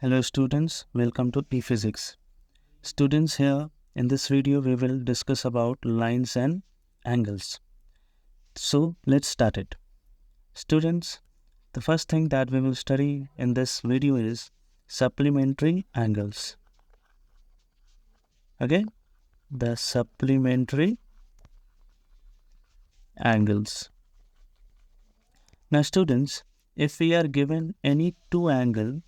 Hello students, welcome to ePhysics. Students, here in this video we will discuss about lines and angles. So let's start it. Students, the first thing that we will study in this video is supplementary angles. Okay, the supplementary angles. Now students, if we are given any two angle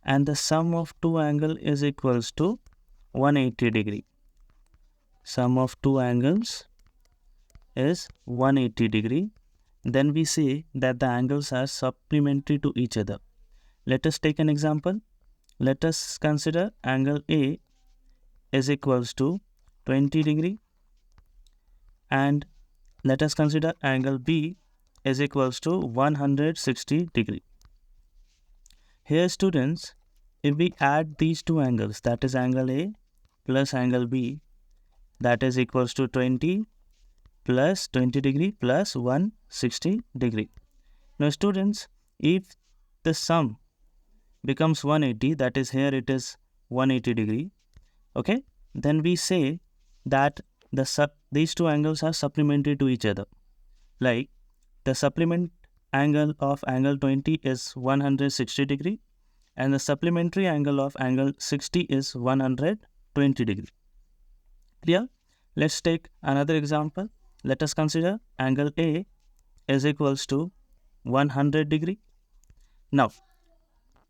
and the sum of two angle is equals to 180 degree. Sum of two angles is 180 degree, then we say that the angles are supplementary to each other. Let us take an example. Let us consider angle A is equals to 20 degree and let us consider angle B is equals to 160 degree. Here students, if we add these two angles, that is angle A plus angle B, that is equals to 20 plus 20 degree plus 160 degree. Now students, if the sum becomes 180, that is here it is 180 degree, okay, then we say that these two angles are supplementary to each other. Like the supplement angle of angle 20 is 160 degree and the supplementary angle of angle 60 is 120 degree. Clear? Let's take another example. Let us consider angle A is equals to 100 degree. Now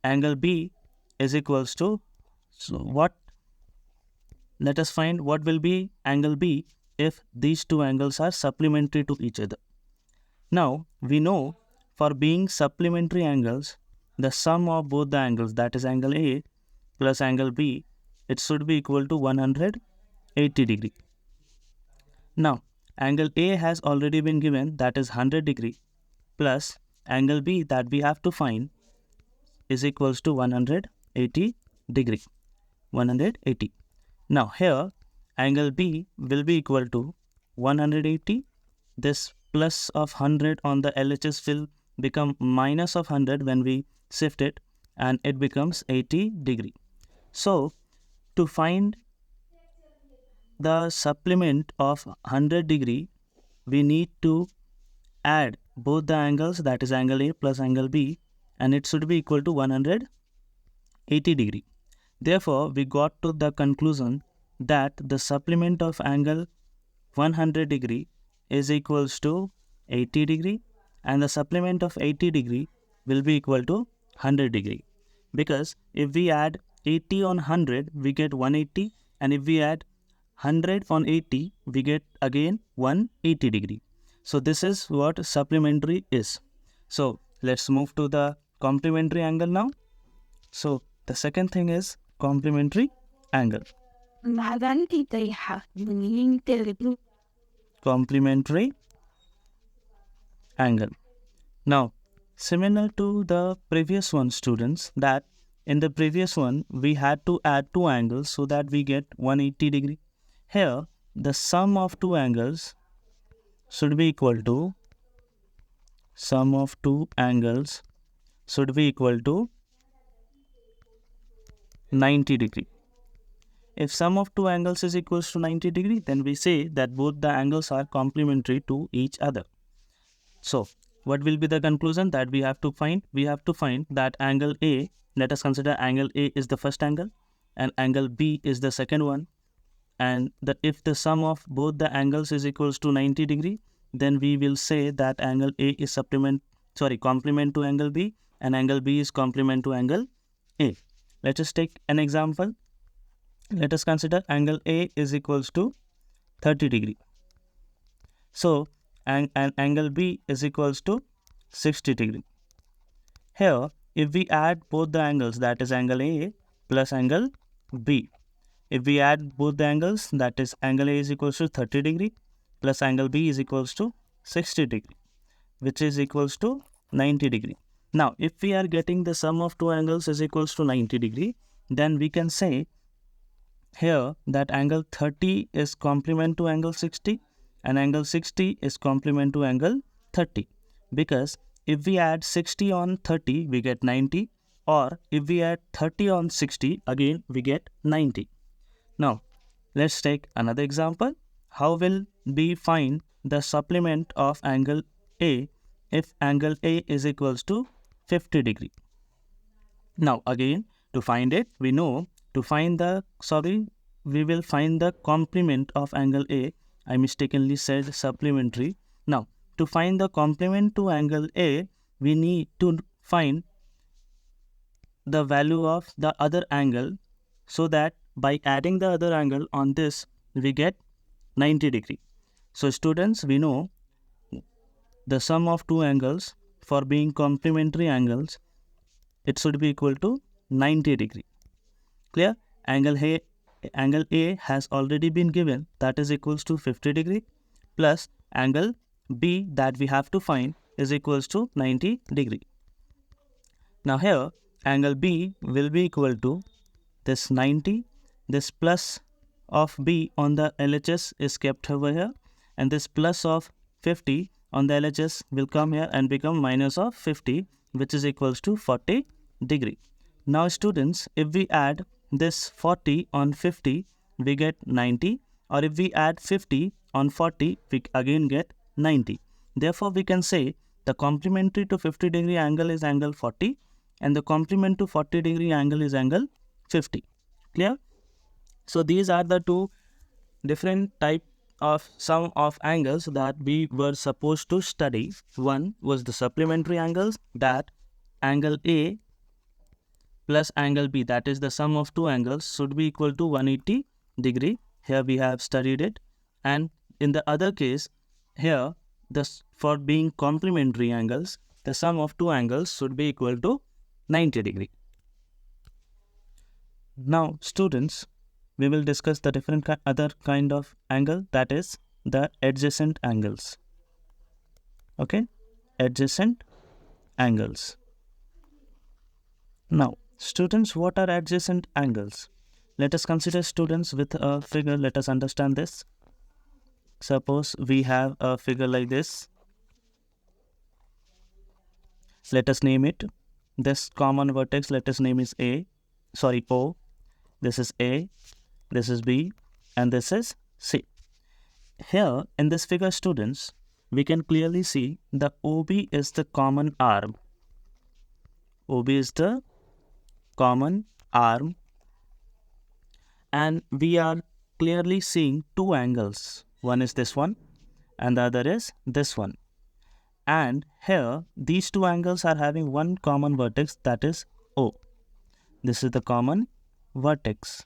angle B is equals to, so what? Let us find what will be angle B if these two angles are supplementary to each other. Now we know for being supplementary angles, the sum of both the angles, that is angle A plus angle B, it should be equal to 180 degree. Now angle A has already been given, that is 100 degree, plus angle B that we have to find is equals to 180 degree. 180. Now here angle B will be equal to 180. This plus of 100 on the LHS will become minus of 100 when we shift it and it becomes 80 degree. So to find the supplement of 100 degree, we need to add both the angles, that is angle A plus angle B, and it should be equal to 180 degree. Therefore, we got to the conclusion that the supplement of angle 100 degree is equals to 80 degree and the supplement of 80 degree will be equal to 100 degree. Because if we add 80 on 100, we get 180, and if we add 100 on 80, we get again 180 degree. So this is what supplementary is. So let's move to the complementary angle now. So the second thing is complementary angle. Complementary angle. Now, similar to the previous one, students, that in the previous one we had to add two angles so that we get 180 degree. Here, the sum of two angles should be equal to, sum of two angles should be equal to 90 degree. If sum of two angles is equals to 90 degree, then we say that both the angles are complementary to each other. So what will be the conclusion that we have to find? We have to find that angle A, let us consider angle A is the first angle and angle B is the second one, and if the sum of both the angles is equals to 90 degree, then we will say that angle A is complement to angle B and angle B is complement to angle A. Let us take an example. Let us consider angle A is equals to 30 degree. So and angle B is equals to 60 degree. Here, if we add both the angles, that is angle A plus angle B. If we add both the angles, that is angle A is equals to 30 degree plus angle B is equals to 60 degree, which is equals to 90 degree. Now, if we are getting the sum of two angles is equals to 90 degree, then we can say here that angle 30 is complement to angle 60 and angle 60 is complement to angle 30, because if we add 60 on 30 we get 90, or if we add 30 on 60, again we get 90. Now, let's take another example. How will we find the supplement of angle A if angle A is equals to 50 degree? Now again, to find it, we know to find the, we will find the complement of angle A. I mistakenly said supplementary. Now, to find the complement to angle A, we need to find the value of the other angle, so that by adding the other angle on this, we get 90 degree. So students, we know the sum of two angles for being complementary angles, it should be equal to 90 degree. Clear? Angle A has already been given, that is equals to 50 degree, plus angle B that we have to find is equals to 90 degree. Now here angle B will be equal to this 90, this plus of B on the LHS is kept over here, and this plus of 50 on the LHS will come here and become minus of 50, which is equals to 40 degree. Now students, if we add this 40 on 50, we get 90, or if we add 50 on 40, we again get 90. Therefore, we can say the complementary to 50 degree angle is angle 40, and the complement to 40 degree angle is angle 50. Clear? So these are the two different type of sum of angles that we were supposed to study. One was the supplementary angles, that angle A plus angle B, that is the sum of two angles, should be equal to 180 degree. Here we have studied it. And in the other case, here this for being complementary angles, the sum of two angles should be equal to 90 degree. Now students, we will discuss the different other kind of angle, that is the adjacent angles. Okay, adjacent angles. Now students, what are adjacent angles? Let us consider, students, with a figure. Let us understand this. Suppose we have a figure like this. Let us name it. This common vertex, let us name is O. This is A, this is B, and this is C. Here in this figure, students, we can clearly see the OB is the common arm. OB is the common arm, and we are clearly seeing two angles. One is this one and the other is this one. And here these two angles are having one common vertex, that is O. This is the common vertex.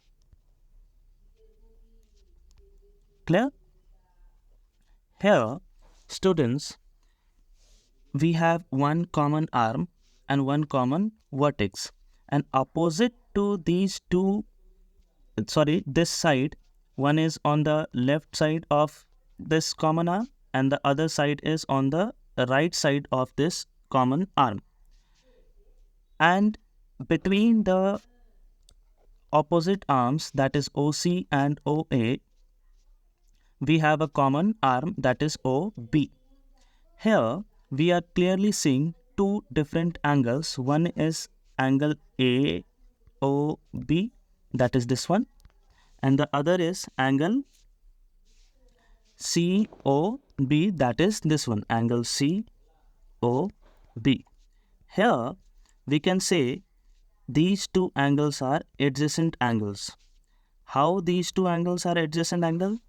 Clear? Here, students, we have one common arm and one common vertex, and opposite to these two, this side, one is on the left side of this common arm and the other side is on the right side of this common arm. And between the opposite arms, that is OC and OA, we have a common arm, that is OB. Here we are clearly seeing two different angles. One is angle AOB, that is this one, and the other is angle COB, that is this one, angle COB. Here we can say these two angles are adjacent angles. How these two angles are adjacent angles?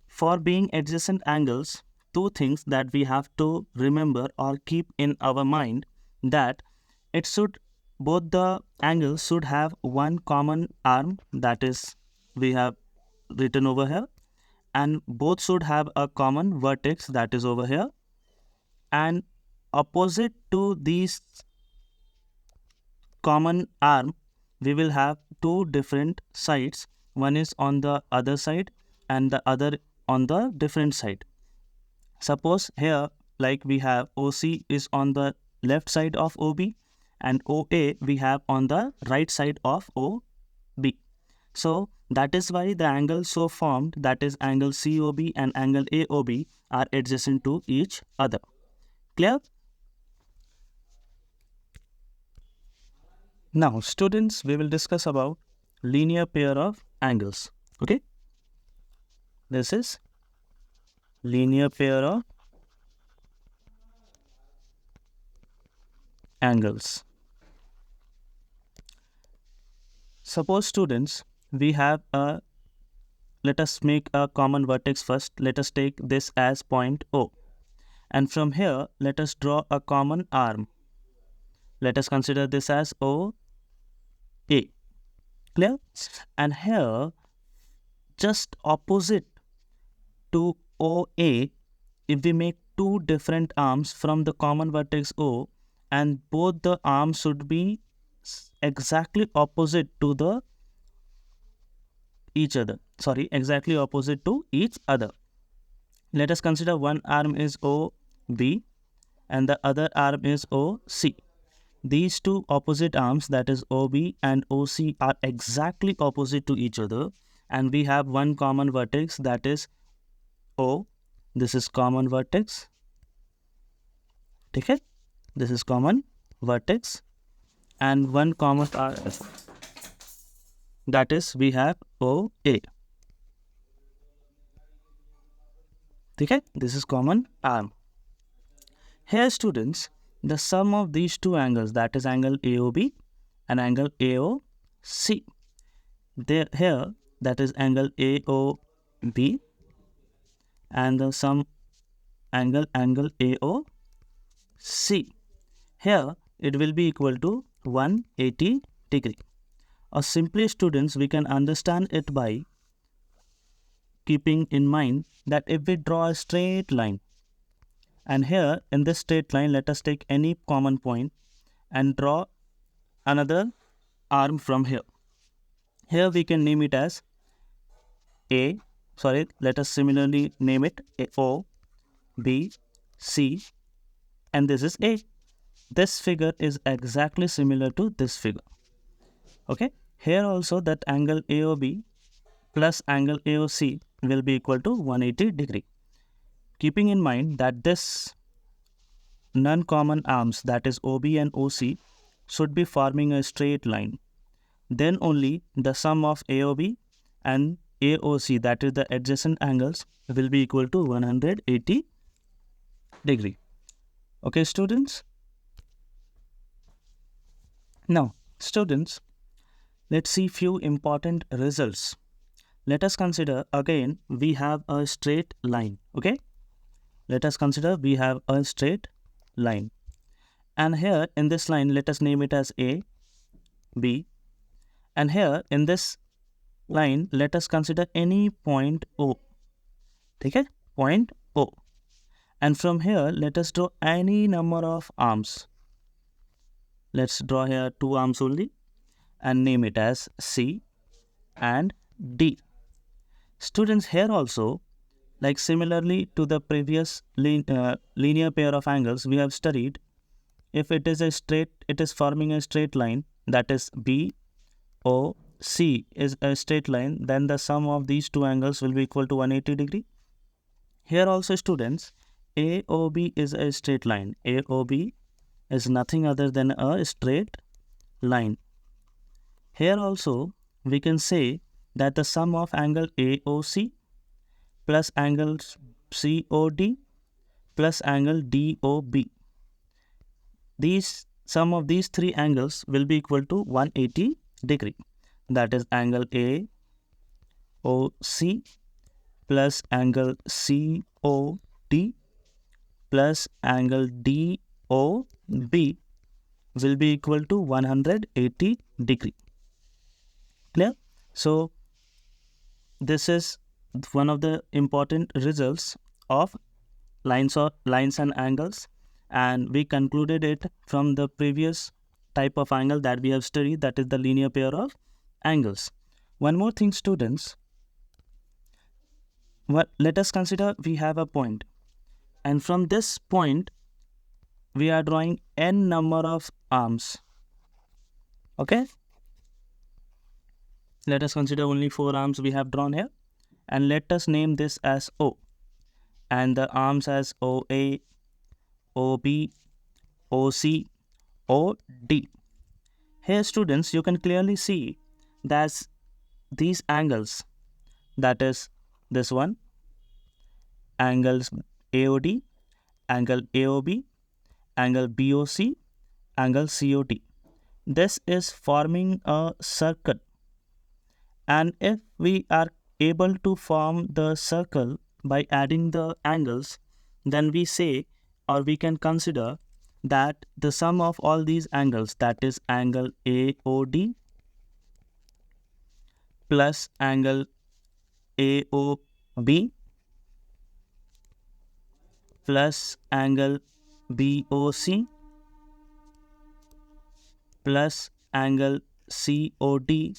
For being adjacent angles, two things that we have to remember or keep in our mind, that both the angles should have one common arm, that is we have written over here, and both should have a common vertex, that is over here, and opposite to these common arm we will have two different sides. One is on the other side and the other on the different side. Suppose here, like we have OC is on the left side of OB and OA we have on the right side of OB. So that is why the angles so formed, that is angle COB and angle AOB, are adjacent to each other. Clear? Now, students, we will discuss about linear pair of angles. Okay, this is linear pair of angles. Suppose students, we have a, let us make a common vertex first. Let us take this as point O. And from here, let us draw a common arm. Let us consider this as OA. Clear? And here, just opposite to OA, if we make two different arms from the common vertex O, and both the arms should be exactly opposite to the each other. Sorry, exactly opposite to each other. Let us consider one arm is OB and the other arm is OC. These two opposite arms, that is OB and OC, are exactly opposite to each other, and we have one common vertex, that is O. This is common vertex. Okay? This is common vertex, and one common arm, that is we have OA. Okay? This is common arm. Here, students, the sum of these two angles, that is angle AOB and angle AOC. Here, that is angle AOB, and the sum angle AOC. Here, it will be equal to 180 degree. Or simply, students, we can understand it by keeping in mind that if we draw a straight line, and here in this straight line, let us take any common point and draw another arm from here. Here we can name it as A. Sorry, let us similarly name it O, B, C, and this is A. This figure is exactly similar to this figure. Okay. Here also that angle AOB plus angle AOC will be equal to 180 degree. Keeping in mind that this non-common arms, that is OB and OC, should be forming a straight line. Then only the sum of AOB and AOC, that is the adjacent angles, will be equal to 180 degree. Okay, students? Now, students, let's see few important results. Let us consider again we have a straight line. Okay, let us consider we have a straight line, and here in this line let us name it as A, B, and here in this line let us consider any point O. Okay, point O, and from here let us draw any number of arms. Let's draw here two arms only and name it as C and D. Students, here also, like similarly to the previous linear pair of angles we have studied, if it is forming a straight line, that is BOC is a straight line, then the sum of these two angles will be equal to 180 degree. Here also, students, AOB is a straight line. AOB is nothing other than a straight line. Here also, we can say that the sum of angle AOC plus angle COD plus angle DOB, these sum of these three angles will be equal to 180 degree. That is angle AOC plus angle COD plus angle DOB will be equal to 180 degree. Clear? So this is one of the important results of lines and angles, and we concluded it from the previous type of angle that we have studied, that is the linear pair of angles. One more thing, students, let us consider we have a point, and from this point we are drawing n number of arms. Okay, let us consider only 4 arms we have drawn here, and let us name this as O, and the arms as OA, OB, OC, OD. Here students, you can clearly see that these angles, that is this one, angles AOD, angle AOB, angle BOC, angle COT. This is forming a circle, and if we are able to form the circle by adding the angles, then we say, or we can consider, that the sum of all these angles, that is angle AOD plus angle AOB plus angle BOC plus angle COD,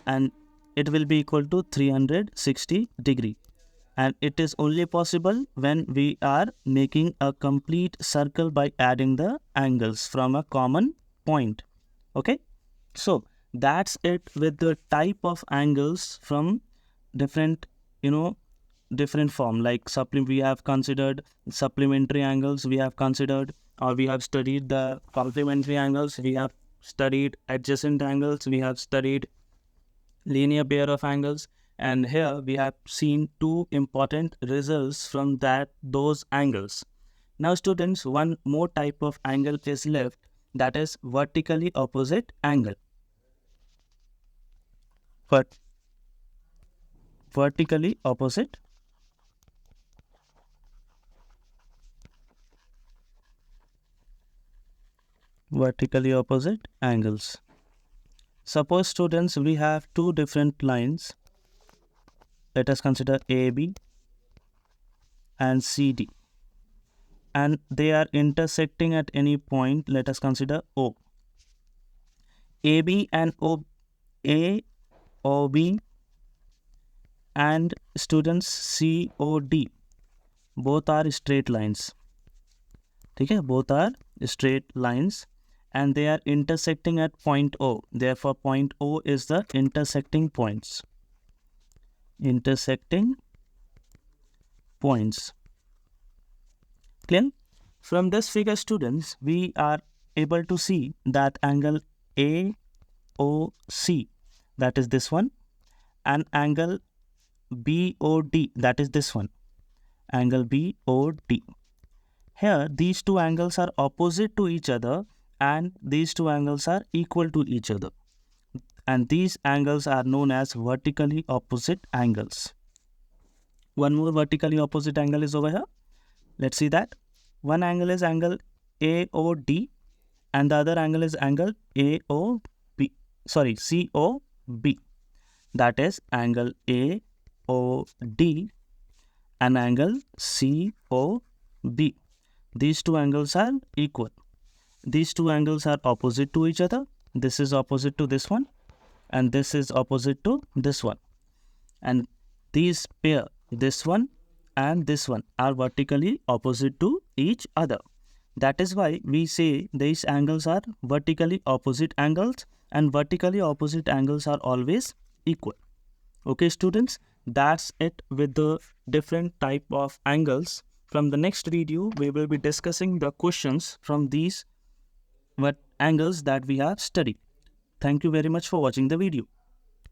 and it will be equal to 360 degree. And it is only possible when we are making a complete circle by adding the angles from a common point. Okay, so that's it with the type of angles from different, different form. Like we have considered supplementary angles, we have considered, or we have studied the complementary angles, we have studied adjacent angles, we have studied linear pair of angles, and here we have seen two important results from those angles. Now students, one more type of angle is left, that is vertically opposite angle. But vertically opposite angles. Suppose students, we have two different lines. Let us consider AB and CD, and they are intersecting at any point. Let us consider O. AB and OB and students COD, both are straight lines. Okay, both are straight lines, and they are intersecting at point O. Therefore, point O is the intersecting points. Intersecting points. Clear? From this figure, students, we are able to see that angle AOC, that is this one, and angle BOD, that is this one, angle BOD. Here, these two angles are opposite to each other, and these two angles are equal to each other. And these angles are known as vertically opposite angles. One more vertically opposite angle is over here. Let's see that. One angle is angle AOD, and the other angle is angle COB. That is angle AOD and angle COB. These two angles are equal. These two angles are opposite to each other. This is opposite to this one, and this is opposite to this one. And these pair, this one and this one, are vertically opposite to each other. That is why we say these angles are vertically opposite angles, and vertically opposite angles are always equal. Okay students, that's it with the different type of angles. From the next video, we will be discussing the questions from these angles that we have studied. Thank you very much for watching the video.